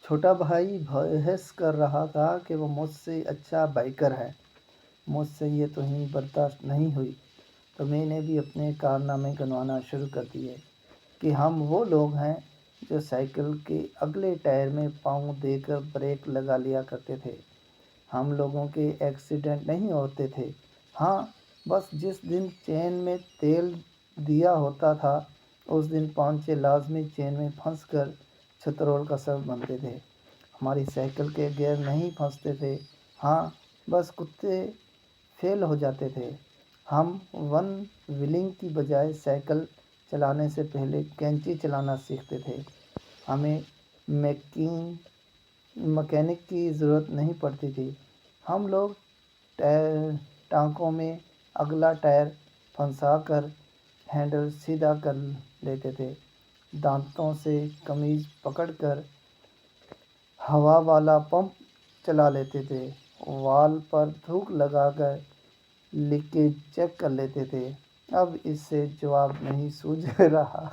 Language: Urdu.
چھوٹا بھائی بحث کر رہا تھا کہ وہ مجھ سے اچھا بائیکر ہے۔ مجھ سے یہ توہین برداشت نہیں ہوئی تو میں نے بھی اپنے کارنامے گنوانا شروع کر دیے کہ ہم وہ لوگ ہیں جو سائیکل کے اگلے ٹائر میں پاؤں دے کر بریک لگا لیا کرتے تھے۔ ہم لوگوں کے ایکسیڈنٹ نہیں ہوتے تھے، ہاں بس جس دن چین میں تیل دیا ہوتا تھا اس دن 5-6 لازمی چین میں پھنس کر چھترول کا سبب بنتے تھے۔ ہماری سائیکل کے گیئر نہیں پھنستے تھے، ہاں بس کتے فیل ہو جاتے تھے۔ ہم ون ویلنگ کی بجائے سائیکل چلانے سے پہلے کینچی چلانا سیکھتے تھے۔ ہمیں مکینک کی ضرورت نہیں پڑتی تھی، ہم لوگ ٹانکوں میں اگلا ٹائر پھنسا کر ہینڈل سیدھا کر لیتے تھے، دانتوں سے قمیض پکڑ کر ہوا والا پمپ چلا لیتے تھے، وال پر تھوک لگا کر لیکیج چیک کر لیتے تھے۔ اب اس سے جواب نہیں سوجھ رہا۔